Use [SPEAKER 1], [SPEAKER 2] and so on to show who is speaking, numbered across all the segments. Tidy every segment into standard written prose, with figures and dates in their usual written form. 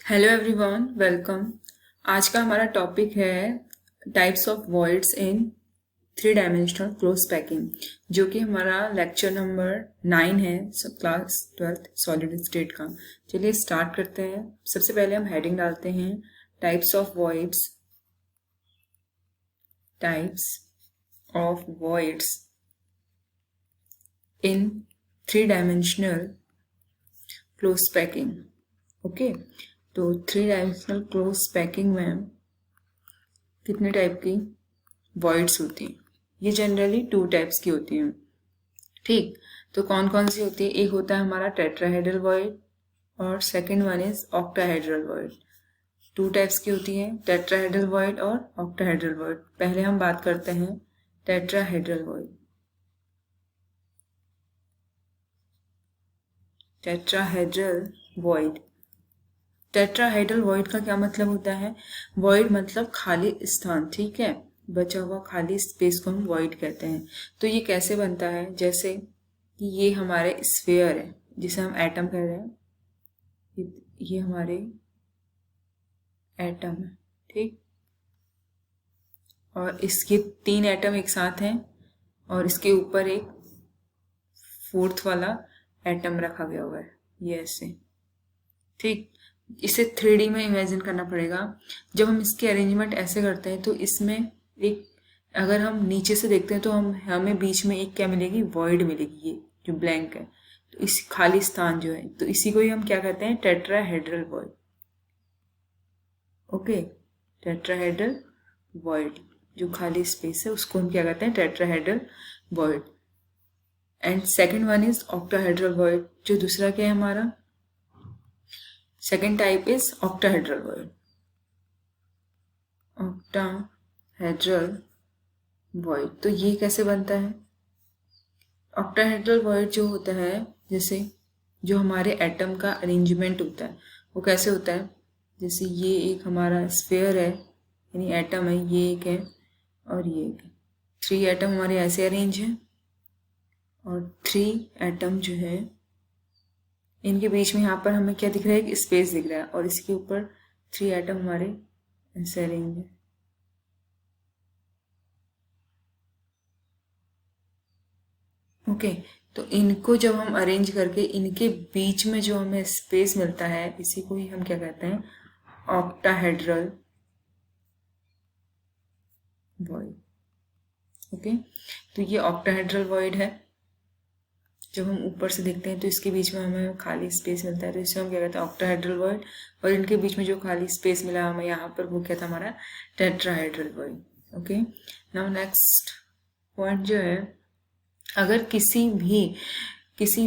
[SPEAKER 1] Hello everyone, welcome. आज का हमारा टॉपिक है types of voids in three dimensional close packing, जो कि हमारा लेक्चर नंबर 9 है, क्लास 12th सॉलिड स्टेट का। चलिए स्टार्ट करते हैं। सबसे पहले हम हेडिंग डालते हैं types of voids in three dimensional close packing. Okay, तो थ्री डायमेंशनल क्लोज पैकिंग में कितने टाइप की वॉइड्स होती हैं? ये जनरली 2 टाइप्स की होती हैं। ठीक, तो कौन कौन सी होती है? एक होता है हमारा टेट्राहेड्रल वॉइड और second one is octahedral void. 2 types की होती है, टेट्राहेड्रल वॉइड और ऑक्टाहेड्रल वॉइड। पहले हम बात करते हैं tetrahedral void. Tetrahedral void tetrahedral void का क्या मतलब होता है? वॉइड मतलब खाली स्थान, ठीक है, बचा हुआ खाली स्पेस को हम वॉइड कहते हैं। तो ये कैसे बनता है? जैसे कि ये हमारे स्फीयर है, जिसे हम एटम कह रहे हैं। ये हमारे एटम है, ठीक, और इसके 3 एटम एक साथ हैं और इसके ऊपर एक 4th वाला एटम रखा गया हुआ है, ये ऐसे, ठीक। इसे 3D में इमेजिन करना पड़ेगा। जब हम इसकी अरेंजमेंट ऐसे करते हैं तो इसमें एक, अगर हम नीचे से देखते हैं तो हमें बीच में एक क्या मिलेगी? वॉइड मिलेगी, ये जो ब्लैंक है, तो इस खाली स्थान जो है, तो इसी को ही हम क्या कहते हैं? Tetrahedral void. Okay, tetrahedral void, जो खाली स्पेस है उसको हम क्या कहते हैं? Tetrahedral void. And second one is octahedral void. जो दूसरा क्या है हमारा? Second type is octahedral void. Octahedral void, तो ये कैसे बनता है? ऑक्टाहेड्रल वॉइड जो होता है, जैसे जो हमारे एटम का अरेंजमेंट होता है वो कैसे होता है? जैसे ये एक हमारा स्फीयर है, यानी एटम है, ये एक है और ये एक है। 3 एटम हमारे ऐसे अरेंज हैं और 3 एटम जो है इनके बीच में यहाँ पर हमें क्या दिख रहा है? एक स्पेस दिख रहा है और इसके ऊपर 3 एटम हमारे ऐसे अरेंज है। ओके, तो इनको जब हम अरेंज करके इनके बीच में जो हमें स्पेस मिलता है, इसी को ही हम क्या कहते हैं? Octahedral void. ओके, तो ये ऑक्टाहेड्रल वॉइड है। जब हम ऊपर से देखते हैं तो इसके बीच में हमें खाली स्पेस मिलता है, तो इसे हम क्या कहते हैं? Octahedral void. और इनके बीच में जो खाली स्पेस मिला हमें यहाँ पर, वो क्या था? हमारा tetrahedral void. Okay, now next point जो है, अगर किसी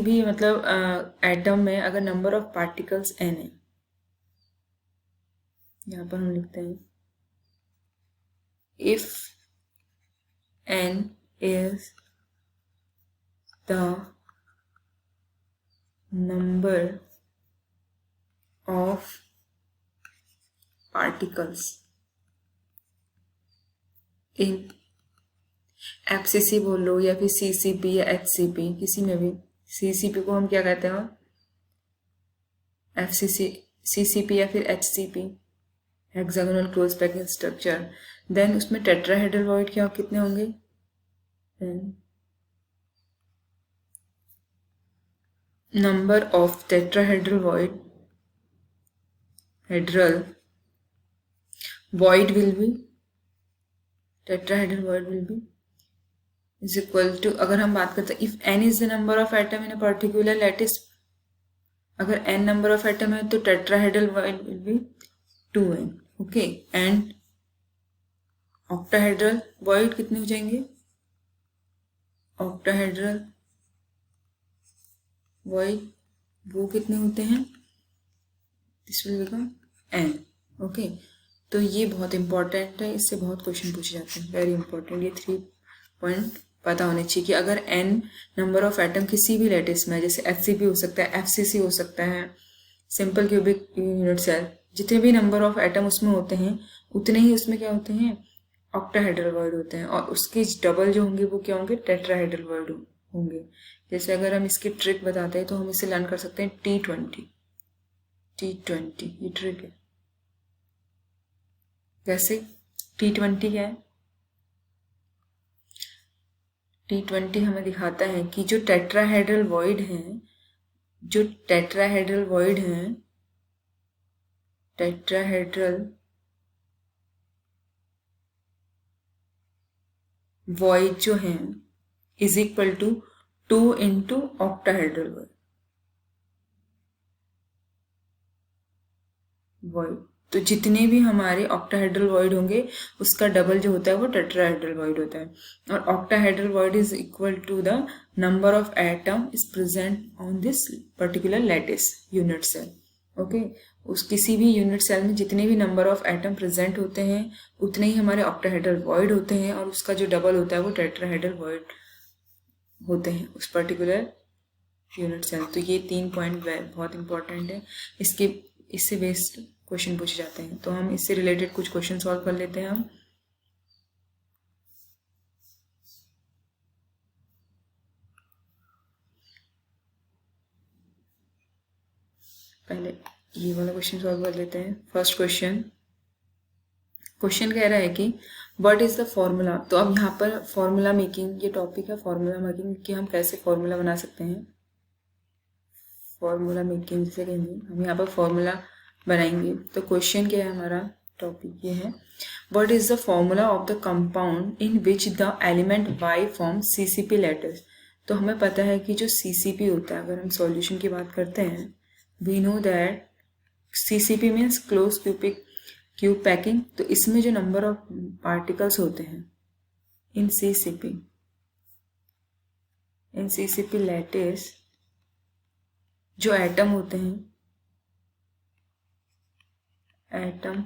[SPEAKER 1] भी मतलब एटम में अगर नंबर ऑफ पार्टिकल्स n है, यहाँ पर हम लिखते हैं if n is the number of particles in FCC बोल लो या फिर CCP या HCP, किसी में भी। CCP को हम क्या कहते हैं? FCC, CCP या फिर HCP, hexagonal close packing structure. Then उसमें टेट्राहेड्रल वॉइड क्या कितने होंगे? Number of tetrahedral void will be tetrahedral void will be is equal to, अगर हम बात करते हैं if n is the number of atom in a particular lattice, अगर n नंबर ऑफ एटम है तो tetrahedral void will B 2n। Okay, and octahedral void कितने हो जाएंगे? ऑक्टाहेड्रल वॉइड वो कितने होते हैं? This will become n। Okay, तो ये बहुत इंपॉर्टेंट है, इससे बहुत क्वेश्चन पूछे जाते हैं, वेरी इंपॉर्टेंट। ये 3 पॉइंट पता होने चाहिए कि अगर n नंबर ऑफ एटम किसी भी लेटिस में, जैसे HCP हो सकता है, FCC हो सकता है, सिंपल क्यूबिक यूनिट सेल, जितने भी नंबर ऑफ एटम उसमें होते हैं उतने ही उसमें क्या होते हैं? ऑक्टाहेड्रल वॉइड होते हैं, और उसके डबल जो होंगे वो क्या होंगे? टेट्राहेड्रल वॉइड होंगे। जैसे अगर हम इसकी ट्रिक बताते हैं तो हम इसे लर्न कर सकते हैं T20, T20, ये ट्रिक है। कैसे? T20 क्या है? T20 हमें दिखाता है कि जो टेट्राहेड्रल वॉइड हैं, जो टेट्राहेड्रल वॉइड हैं, टेट्राहेड्रल वॉइड जो हैं is equal to 2 into octahedral void. तो जितने भी हमारे ऑक्टाहेड्रल वॉइड होंगे उसका डबल जो होता है वो टेट्राहेड्रल वॉइड होता है। और octahedral void is equal to the number of atom is present on this particular lattice unit cell. Okay, उस किसी भी यूनिट सेल में जितने भी नंबर ऑफ एटम प्रेजेंट होते हैं उतने ही हमारे ऑक्टाहेड्रल वॉइड होते हैं, और उसका जो डबल होता है वो टेट्राहेड्रल वॉइड होते हैं उस पर्टिकुलर यूनिट सेल। तो ये 3 पॉइंट बहुत इंपॉर्टेंट है, इससे बेस्ड क्वेश्चन पूछे जाते हैं। तो हम इससे रिलेटेड कुछ क्वेश्चन सॉल्व कर लेते हैं हम। पहले ये वाला क्वेश्चन सॉल्व कर लेते हैं। फर्स्ट क्वेश्चन कह रहा है कि व्हाट इज द फॉर्मूला। तो अब यहाँ पर फॉर्मूला मेकिंग, ये टॉपिक है फॉर्मूला मेकिंग कि हम कैसे फॉर्मूला बना सकते हैं। फॉर्मूला मेकिंग जिसे कहेंगे, हम यहाँ पर फॉर्मूला बनाएंगे। तो क्वेश्चन क्या है हमारा, टॉपिक ये है what is the formula of the compound in which the element Y form CCP letters. तो हमें पता है कि जो CCP होता है, अगर हम सॉल्यूशन की बात करते हैं, we know that CCP means close cube packing. तो इसमें जो नंबर ऑफ पार्टिकल्स होते हैं इन CCP लैटिस, जो एटम होते हैं, एटम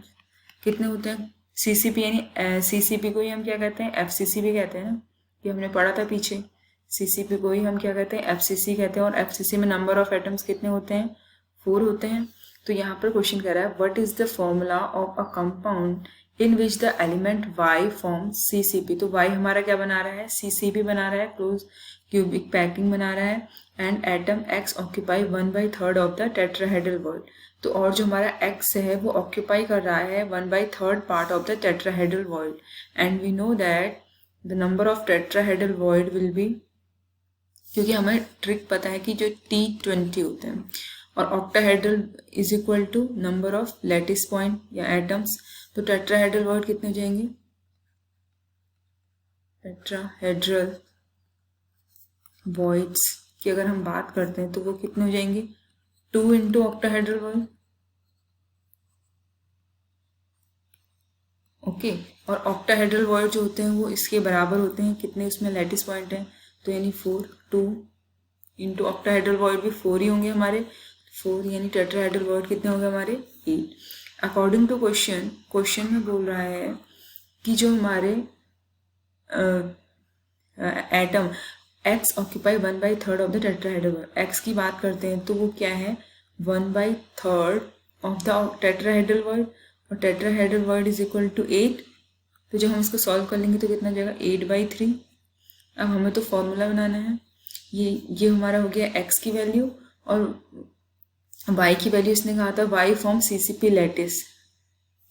[SPEAKER 1] कितने होते हैं CCP, यानी CCP को ही हम क्या कहते हैं, FCC भी कहते हैं ना, ये हमने पढ़ा था पीछे। CCP को ही हम क्या कहते हैं, FCC कहते हैं। और FCC में नंबर ऑफ एटम्स कितने होते हैं, 4 होते हैं। तो यहाँ पर क्वेश्चन कह रहा है what is the formula of a compound in which the element Y form CCP। तो Y हमारा क्या बना रहा है, CCP बना रहा है, क्लोज क्यूबिक पैकिंग बना रहा है। And atom X occupy 1/3 of the tetrahedral void. तो और जो हमारा X है वो ऑक्यूपाई कर रहा है 1/3 part of the tetrahedral void. And we know that the number of tetrahedral void will be, क्योंकि हमें ट्रिक पता है कि जो T20 होते हैं, और octahedral is equal to number of lattice point या एटम्स। तो टेट्राहेड्रल वॉइड कितने हो जाएंगे, टेट्राहेड्रल वॉइड्स की अगर हम बात करते हैं तो वो कितने हो जाएंगे, 2 इंटू ऑक्टाहेड्रल वॉइड। ओके, और ऑक्टाहेड्रल वॉइड जो होते हैं वो इसके बराबर होते हैं, कितने उसमें लैटिस पॉइंट हैं, तो यानी 4, 2 इंटू ऑक्टाहेड्रल वॉइड भी 4 ही होंगे हमारे, 4 यानी टेट्राहेड्रल वॉइड कितने होंगे हमारे, 8। अकॉर्डिंग टू क्वेश्चन में बोल रहा है कि जो हमारे atom X occupy 1/3 of the tetrahedral void, X की बात करते हैं तो वो क्या है, 1/3 ऑफ द टेट्राहेड्रल वॉइड, और tetrahedral void is equal to 8। तो जब हम इसको सॉल्व कर लेंगे तो कितना जाएगा, 8/3। अब हमें तो फॉर्मूला बनाना है, ये हमारा हो गया X की वैल्यू, और Y की वैल्यू इसने कहा था Y फॉर्म CCP लैटिस।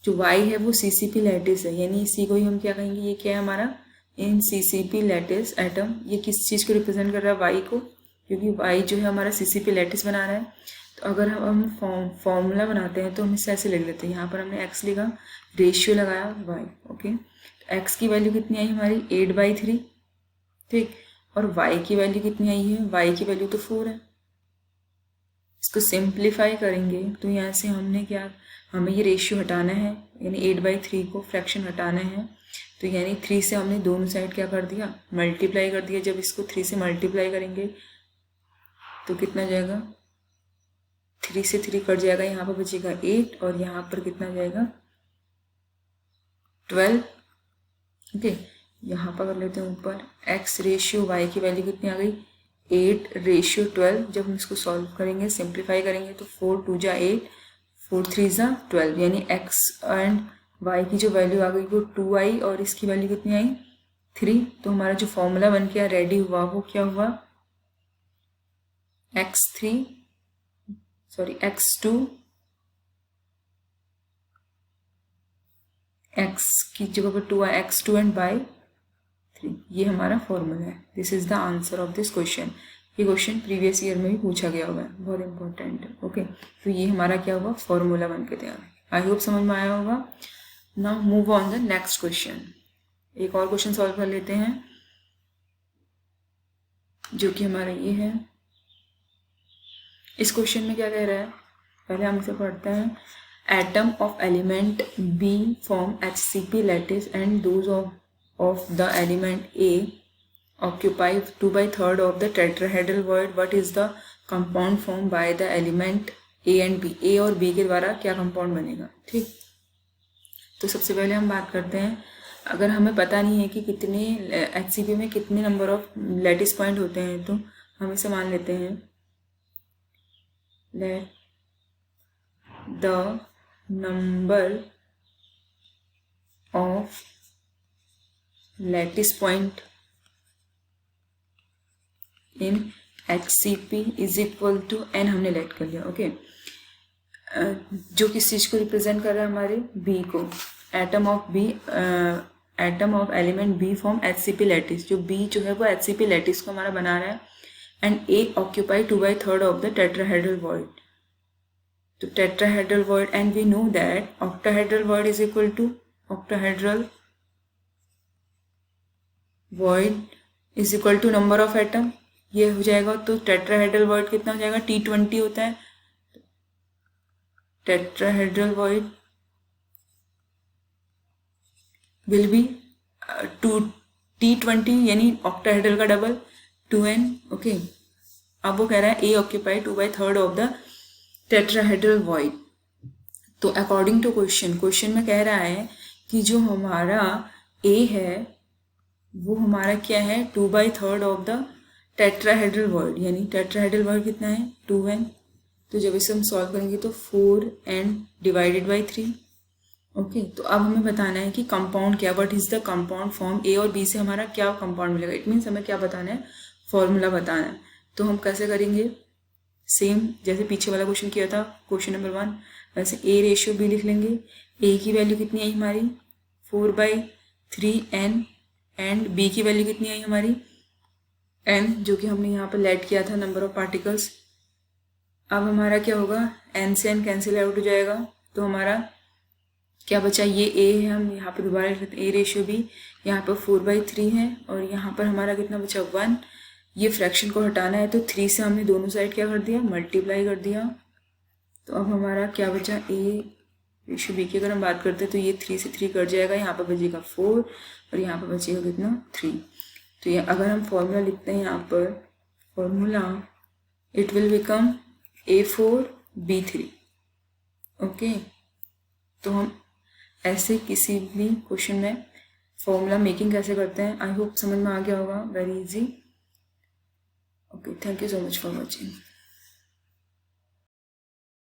[SPEAKER 1] जो Y है वो CCP लैटिस है, यानी इसी को ही हम क्या कहेंगे, ये क्या है हमारा, इन CCP लैटिस एटम। ये किस चीज़ को रिप्रेजेंट कर रहा है, Y को, क्योंकि Y जो है हमारा CCP लैटिस बना रहा है। तो अगर हम फॉर्मूला बनाते हैं तो हम इससे ऐसे लिख लेते हैं, यहाँ पर हमने X लिखा, रेशियो लगाया Y। ओके, तो X की वैल्यू कितनी आई हमारी, 8/3, ठीक। और Y की वैल्यू कितनी आई है, Y की वैल्यू तो 4 है। इसको सिंप्लीफाई करेंगे तो यहाँ से हमने क्या, हमें ये रेशियो हटाना है, यानी 8/3 को फ्रैक्शन हटाना है। तो यानी 3 से हमने दोनों साइड क्या कर दिया, मल्टीप्लाई कर दिया। जब इसको 3 से मल्टीप्लाई करेंगे तो कितना जाएगा, 3 से 3 कट जाएगा, यहाँ पर बचेगा 8, और यहाँ पर कितना जाएगा, 12। ओके, यहाँ पर कर लेते हैं ऊपर X रेशियो Y की वैल्यू कितनी आ गई, 8/12। जब हम इसको सॉल्व करेंगे, सिंप्लीफाई करेंगे तो 4 2 जा 8, 4 3 जा 12, यानी X एंड Y की जो वैल्यू आ गई वो 2 आई, और इसकी वैल्यू कितनी आई, 3। तो हमारा जो फॉर्मूला बन के रेडी हुआ वो क्या हुआ, X2 x की जगह पर 2 है, x2 एंड बाई 3, ये हमारा फॉर्मूला है। This is the answer of this question. ये क्वेश्चन प्रीवियस ईयर में भी पूछा गया हुआ है, बहुत इंपॉर्टेंट है। ओके, तो ये हमारा क्या हुआ, फॉर्मूला बन के तैयार है। आई होप समझ में आया होगा। Now move on the next question. एक और क्वेश्चन सॉल्व कर लेते हैं, जो कि हमारा ये है। इस क्वेश्चन में क्या कह रहा है, पहले हम इसे पढ़ते हैं। Atom of element B form HCP lattice and those of the element A occupy 2/3 of the tetrahedral void. What is the compound formed by the element A and B? A और B के द्वारा क्या compound बनेगा। ठीक, तो सबसे पहले हम बात करते हैं, अगर हमें पता नहीं है कि कितने HCP में कितने नंबर ऑफ लैटिस पॉइंट होते हैं, तो हम इसे मान लेते हैं let the number of lattice point in HCP is equal to n, हमने लेट कर लिया। ओके, जो किस चीज को रिप्रेजेंट कर रहा है, हमारे B को। Atom of B, atom of element B form HCP lattice, जो B जो है वो HCP लैटिस को हमारा बना रहा है। And A occupy 2/3 of the tetrahedral void. तो tetrahedral void, and we know that octahedral void is equal to octahedral void is equal to number of atom, ये हो जाएगा। तो टेट्राहेड्रल वॉइड कितना हो जाएगा, T20 होता है। Tetrahedral void will B T20, यानी ऑक्टाहेड्रल का डबल 2n। ओके, अब वो कह रहा है A occupy 2/3 of the tetrahedral void. तो अकॉर्डिंग टू क्वेश्चन में कह रहा है कि जो हमारा A है वो हमारा क्या है, 2/3 ऑफ द टेट्राहेड्रल वॉइड, यानी टेट्राहेड्रल वॉइड कितना है, 2n। तो जब इसे हम सॉल्व करेंगे तो 4n डिवाइडेड बाई 3। ओके, तो अब हमें बताना है कि कंपाउंड क्या, what is the compound form. A और B से हमारा क्या कंपाउंड मिलेगा, इट मीन्स हमें क्या बताना है, फॉर्मूला बताना है। तो हम कैसे करेंगे, सेम जैसे पीछे वाला क्वेश्चन किया था, क्वेश्चन नंबर 1, वैसे A/B लिख लेंगे। A की वैल्यू कितनी आई हमारी, 4/3n, एंड B की वैल्यू कितनी आई हमारी, n, जो कि हमने यहाँ पर लेट किया था, नंबर ऑफ पार्टिकल्स। अब हमारा क्या होगा, n से n कैंसिल आउट हो जाएगा, तो हमारा क्या बचा, ये A है, हम यहाँ पर दोबारा लिख लेते हैं A/B। यहाँ पर 4/3 है, और यहाँ पर हमारा कितना बचा, 1। ये फ्रैक्शन को हटाना है, तो 3 से हमने दोनों साइड क्या कर दिया, मल्टीप्लाई कर दिया। तो अब हमारा क्या बचा, A/B की अगर हम बात करते हैं तो ये 3 से 3 कट जाएगा, यहाँ पर बचेगा 4, और यहाँ पर बचेगा कितना, 3। तो ये अगर हम फॉर्मूला लिखते हैं यहाँ पर, formula it will become A4B3। Okay, तो हम ऐसे किसी भी क्वेश्चन में फॉर्मूला मेकिंग कैसे करते हैं, आई होप समझ में आ गया होगा, very easy. Okay, thank you so much for watching.